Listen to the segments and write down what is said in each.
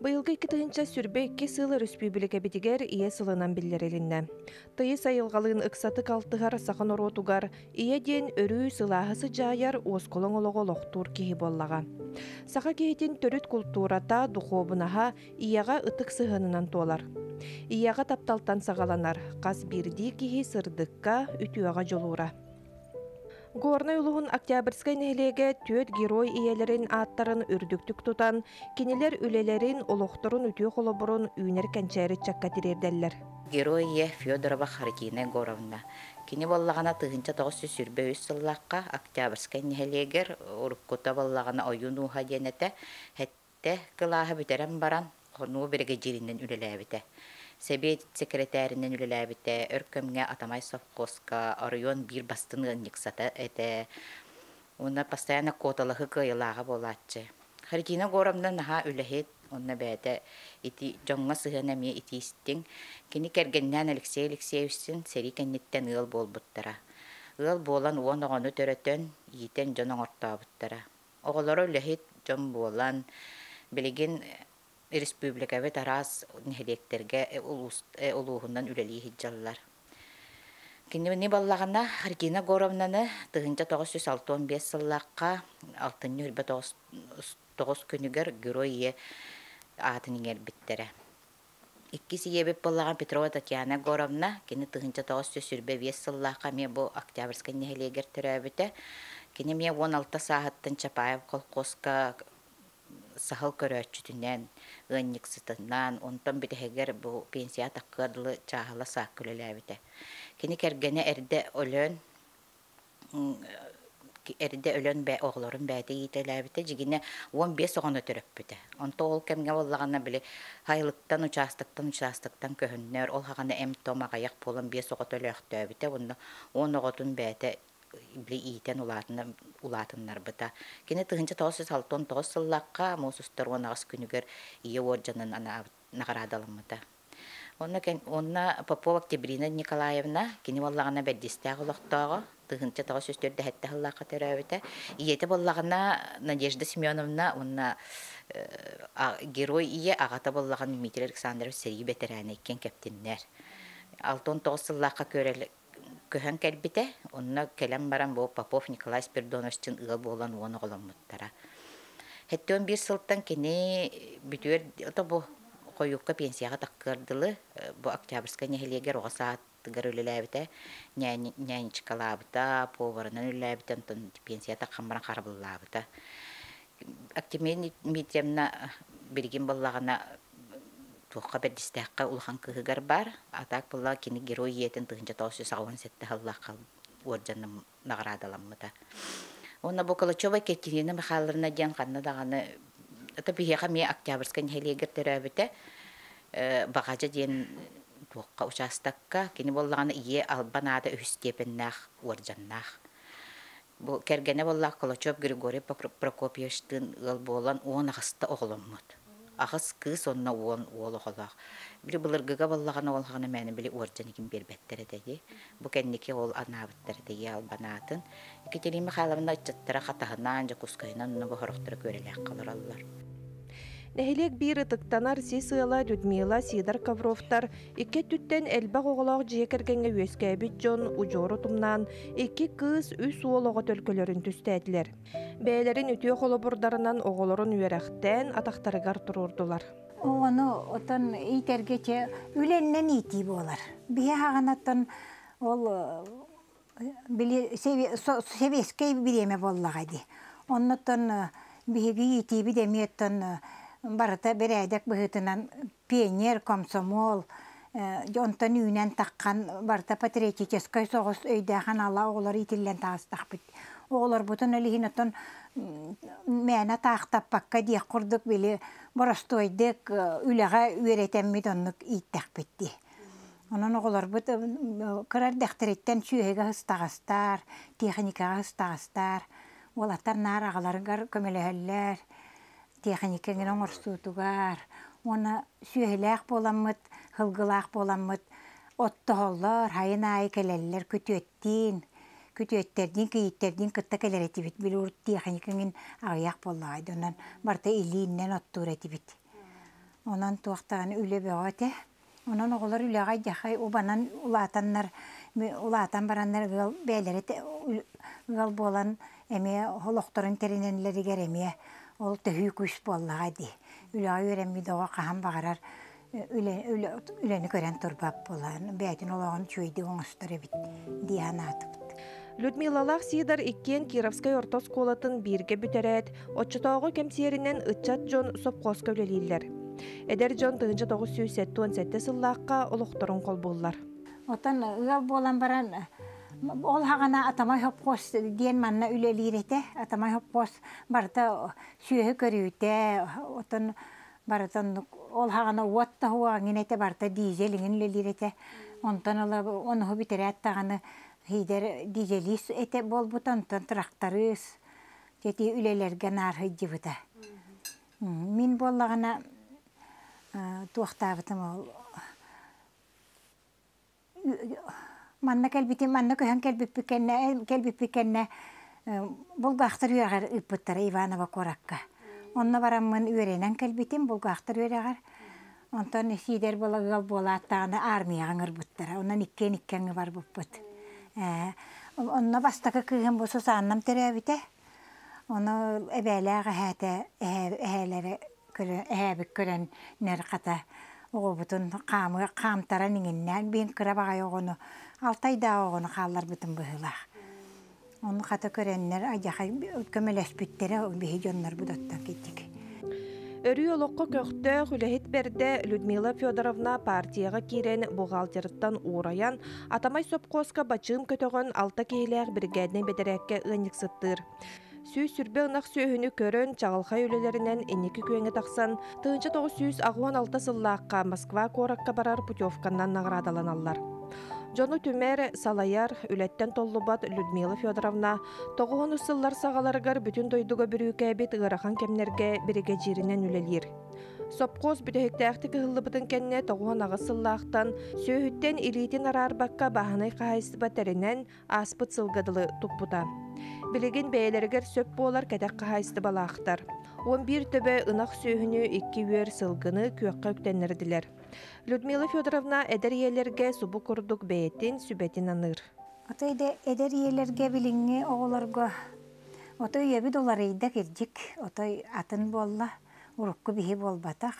Быйылгы 2-нче сүрбе 2 сылы республика битигер ие сылынан биллерелинне. Тыйы сайылгалын ыксаты калтыгар сахан оротугар ие ден өрүү сылаһысы жаяр осколоң ологолохтур киһи боллага. Саха киһитин төрүт культурата духовунаха ияга ытык сыһынынан туолар. Ияга тапталтан сагаланар, кас бирди киһи сырдыкка үтүага жолура. Горной улуғын Октябрьскай нәхилеге төт герой иелерин аттарын үрдүктүк тутан, кинилер үлелерин олохторун үтүө холобурун үйнер кәнчәрі чакка тирерделлер. Герой ие Федорова Харитина Горовна. Кини боллагана тыгынча 943 сыллакка Октябрьскай нәхилегер уруккута боллагана ойун уха денете хетте кылаһы бүтерен баран хону берге жиринен үлеләбите. Себет секретаринен үлеләбите, өркөмгә Атамай Совхозка, район бир бастыны никсата эте. Уна постоянно коталыгы кыйлага болатчы. Харитина Горовна наха үлехет, онна бәте ити жоңга сыгына ме итистин. Кини кергеннән Алексей Алексеевичтин сери кеннеттен ыл болбуттара. Ыл болан уоногону төрөтөн итен жоның ортабыттара. Оголоро үлехет жон болан билеген республикабы тарас нехелектерге улуғынан үлелі хиджаллар. Кенне баллагана Харитина Горовнаны 1965 сыллаққа 6-9 күнігер геройе атыныңер біттері. Иккisi ебеп баллаган Петрова Татьяна Горовна кенне 1935 сыллаққа ме бұл Октябрьскай нехелегер түрәбіті. Кенне ме 16 сағаттын Чапаев колхозка сахал көрөчүтүнен ынник сытынан онтон битегер бу пенсия таккырлы чахала саккөлөлөбүтэ. Кини кергене эрде өлөн бе оглорун бәте ителәбүтэ жигине 15 огону төрөппүтэ. Онто ол кемге боллагана биле хайлыктан участыктан көһүннөр ол хагана эмтомага як болон 5 ого төлөктөбүтэ. Онда 10 оготун бәте били итен улатыннар быта. Кене 1969 сыллакка мосустар онагыс күнүгөр ие оржанын ана нагарадалымыта. Онна Попова Октябрина Николаевна кини боллагана беддистагы лохтого 1904 хетте хыллакка төрөбүтэ. Иете боллагана Надежда Семеновна онна герой ие агата боллаган Дмитрий Александрович Сергей Бетерян экен кептиннер. 69 сыллакка көһөн келбите, онна келем баран бу Попов Николай Спиридоновичтин ыл болан оны голаммыттара. Хеттен бир сылттан кини бүтүр ото бу коюкка пенсияга таккырдылы, бу Октябрьскай нехилегер огасаат гөрөлөлөбүтэ, нянечкалабыта, поварынан үлөбүтэн пенсия таккан баран карабыллабыта. Октябрина Дмитриевна бирген боллагана туққа бәдістәққа улхан кыгар бар, атак бұлла кені герой етін 1987 халлаққа оржанным нағырадаламмыда. Оны бұл Калачева Кеттерина Михайловна ден қанна дағаны, это бігеға ме Октябрьскай нәхелегер төрәбіті, бағажа ден туққа участаққа, кені боллағаны ие албанада өстепіннақ оржаннақ. Бұл кәргені боллақ Калачев Григорий Прокопьевичтің ыл болан оң ағыста оғылыммыд. Ағыз кыз онна оолы қолақ. Білі бұлыргыға боллағаны олғаны мәні білі орджанекін бербеттері деді. Бұ кәннеке ол анабыттары дегі албанатын. Екатерина Михайловна үтчаттара қатағынан, жақускайынан ұны бұхырықтыры көрелек қалыр алылар. Нәхилек бир ытыктанар Сисыла, Людмила, Сидор Ковровтар, икке түттен әлбақ оғылақ жекергенге өскәбіт жон ұжоры тұмнан, икки кыз үс уолығы төлкөлерін түстәділер. Бәйлерін үтіе қолыбырдарынан оғылырын үйерәқтен атақтарығар тұрурдылар. Оны отан итергече үленнен ити болар. Бие хағанаттан ол севескей биреме боллағады. Оннаттан биеги ити бидеметтан барыта берәдек бұғытынан пионер, комсомол, онтан үйнен таққан барыта патриотической соғыс өйдәған ала оғылар итілен тағыстақ біт. Оғылар бұтын әлігін оттан мәна тақтап баққа дек құрдық білі боростойдық үліға үйретеммет онық иттәқ бітті. Онын оғылар бұт қырар дәқтіреттен сүйеге ғыстағыстар, техникаға ғыстағыстар, олаттар нар ағаларығар көмелі техниканың оңырсуытуғар, оны сүйеләқ боламыд, хылғылақ боламыд, отты олар, хайын ай келелер күтөттерден, кейіттерден күтті келер әтібет, білі ұрт техниканың ағаяқ болағайды, онан барта илиіннен оттуыр әтібет. Ondan tuaqtağını üle beğate. Ondan oğullar üleğe yaxay ubanan ulatan baranlar gıl beylere gıl bolan eme holoqtorun terinenleri geremeye ol tühü kuş bollağa di. Üleğe öğrenmi doğa qahan bağırar üleni gören turbap bolan. Beytin olağın çöydi oңыстары bit diyan atıp. Людмилалах Сидор иккен Кировской ортосколатын бирге бүтерет, отчытоғы кемсиеринен ытчат жон сопқосқа өлелейлер. Эдер жон 1977 сыллаққа олуқторын қол боллар. Отан ыл болан баран ол хагана атамай хопқос диен манна үлелирете, атамай хопқос барта сүйе көрүте, отан баратан ол хагана уатта хуагинете барта дизелingen үлелирете, онтан оны битерет таганы Хидер дизелис эте болбутан тракторыс тети үлелерге нар хыджыбыта. Мин боллагана туактабытым ол манна көһөн келбиппикенне булгахтар үйагар ыппыттара Иванова коракка. Онна бараммын үйренен келбитим булгахтар үйагар. Онтон сидер болаттаганы армияга ырбыттара. Онан иккен бар буппыт. Онна бастакы кыгын болса сааннам теребите. Оны эбелеге хәте эһелере эһәбик көрен нерката оғыбытын қамтара ниңиннән бен кыра багай оғыны алтайда оғыны қалар бытын быһылах. Оны қата көреннер ажахай көмелеспүттері бихи жоннар будаттан кеттик. Өрүй олоққа көқті хүләхет берді Людмила Федоровна партияға кирен бухгалтеріттан ураян атамай сопқосқа бачым көтіғін алта кейләғ бригадны бедерәкке ұнық сыттыр. Сүй сүрбе ұнақ сөйіні көрін чағылхай өлелерінен енекі күйеңі тақсан 1996 сыллаққа Москва коракка барар путевканнан наградаланалар. Жону түмер салаяр үлеттен толлубат Людмила Федоровна тоғуын ұсыллар сағаларғар бүтін дойдуға бүріке бет ғырахан кемнерге бірге жерінен үлелер. Сопқоз бүтіхіктәқті кығылыбытын кәнне тоғуын ағысыллақтан сөйіттен илейтін арарбаққа бағынай қағайсы батарынан аспыт сылғадылы тұқпыта. Білеген бәйлергер сөп болар кәдәк қағайсы балақтар. 11 төбе ынақ сөйіні 2 үйер сылғыны күйаққа өктенерділер. Людмила Федоровна эдер иелерге субу курдук бәйеттен сүбәтін аныр. Отойда эдер иелерге біліңе оғыларға отой ебі доларыйда кердік. Отой атын болла, урукку бихи болбатақ.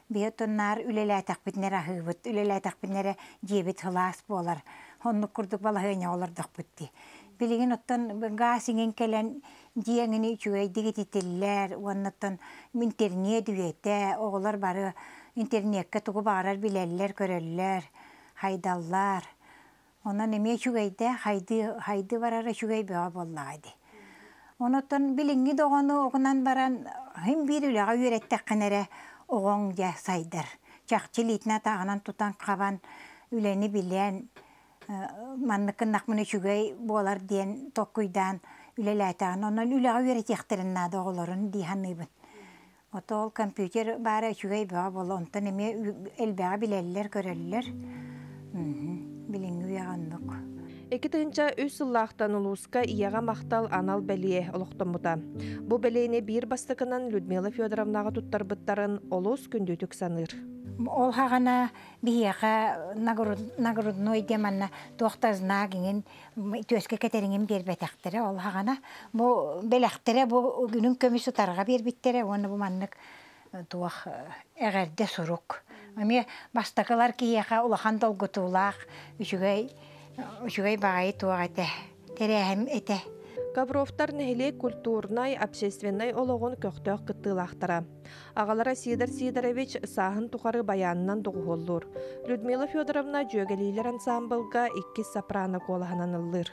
Бихи тоннар үлеләйтақ бітнері ахығыт, үлеләйтақ бітнері жебет хылас болар. Онны курдук бала хүйне олардық бітті. Білеген оттан гасingen келен диеңіні үчугейдігі тетелілер, оннаттан интернет үйеті, оғылар бары интернетке тугу барар билеллер, көреллер, хайдаллар. Онан эме үчугейді, хайды барара үчугей беға боллағайды. Онаттан біліңі доғаны оғынан баран, хым бір үліға үйреттек қанары оғын жа сайдар. Чақчы литна тағынан тутан қабан үлені білен, манныкын нақмын үчугей болар дейін тоққүйдан үлеләйтаған. Онан үліға үйреттектерін нады оғыларын дейханыбын. Отол компьютер бары үчугей беға болы, онтан эме элбеға білеллер, көреллер. Біліңі үйағандық. Эки тыынча үс сыллақтан улуска ияға мақтал анал бәлие олықтымыта. Бу бәлейіне бір бастықынан Людмила Федоровнаға туттарбыттарын олус күндетік саныр. Ол хағана бияға нагрудной деманна тоқтазына кеңін төске кетеріңін бербетақтыры. Ол хағана бәләқтірі күнің көмісі тарға бербеттері. Оны бұл маннық туақ әғәрді сұруқ. Бастақылар кияға улахан долгытулақ үшігей бағайы туақ әті. Тәрәхім әті. Гавровтар нәхиле культурнай, общественнай олығын көқтөк кыттылақтара. Ағалара Сидор Сидорович сағын тұқары баянынан тұғылыр. Людмила Федоровна жөгелейлер ансамблға 2 сопрано қолағынан ұлыр.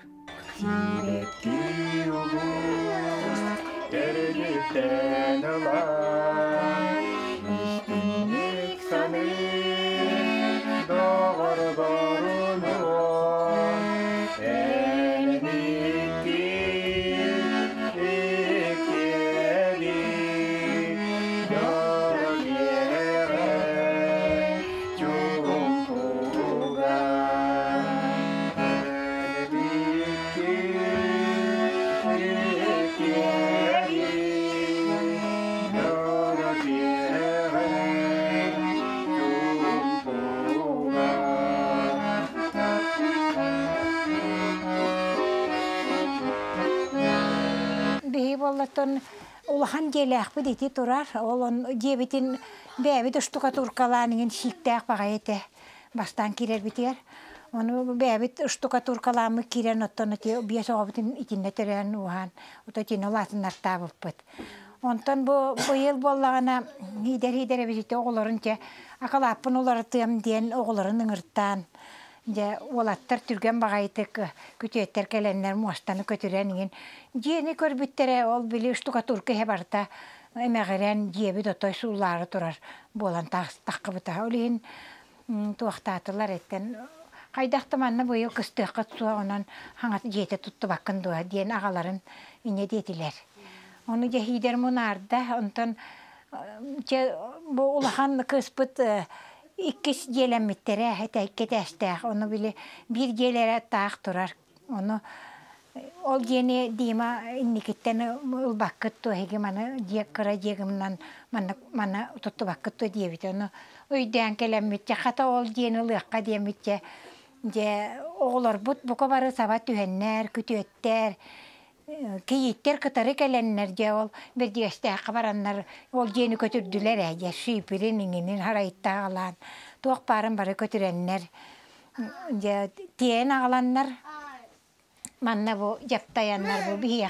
биһи боллаттан улахан делэх бит турар. Олон дебитин бәбит штука туркаланыгын шиктәк багайты. Бастан кирер битер. Оны бәбит штукатуркаламы кирен оттон те бия соғабытын итинне терен ухан. Ото тин олатынар табылпыт. Онтон бу быйыл боллагана хидер бизите оголорун те акалаппын олары тыам диен оголорун ыңырттан. Же олаттар түрген багайтык күтөттер келеннер муастаны көтүренин. Жени көрбүттере ол били штукатурка хебарта эмегерен жеби дотой суулары турар. Болан таккыбыта. Олин туактатылар эттен Кайдахтаманна быйыл кыстыакка суа онан хаңат жете тутту баккын дуа диен агаларын ине детилер. Оны же хидер мунарда онтон же бу улахан кыспыт иккис желемиттере этекке тестех. Оны били бир желере таак турар. Оны ол жени дима инникиттен улбаккыт туэги мана жеккыра жегимнан мана тутту баккыт ту диебит. Оны өйден келемитте хата ол жени лыакка диемитте. Je oğlar buka barı sabat tühenler, kütüyetter, kiyitter kıtarı kelenler je ol bir diyeste kabaranlar ol jeni kötürdüler je şipirininin harayıtta alan tuğ parın barı kötürenler je tiyen alanlar manna bu yaptayanlar bu bihi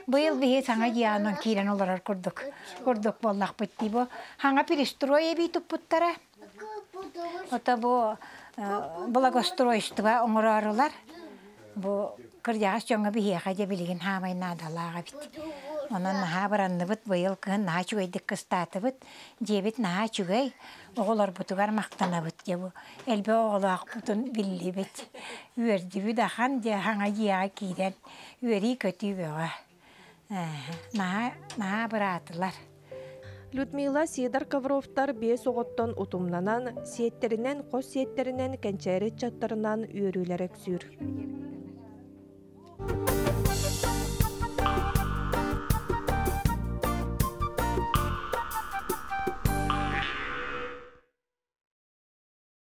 bu yıl bihi sana jiyanan kiren olarak kurduk bollak bitti bu hanga piristroye bir tuputtara ota bu благоустройство оңорарлар бу кырдагас жоңа бие хажа билигин хамай надалага бит. Онан наха баранны бит быйыл кын наха чугайдык кыстаты бит. Жебит наха чугай оголор бутугар мактана бит жебу. Элбе оголак бутун билли бит. Үерди бүдахан же хаңа жия кирен. Үери көтү бөга. Наха баратылар. Людмила Сидор Ковровтар бес оғыттан утумнанан, сиеттерінен, қос сиеттерінен кәнчәрет чаттарынан үйірілерек сүр.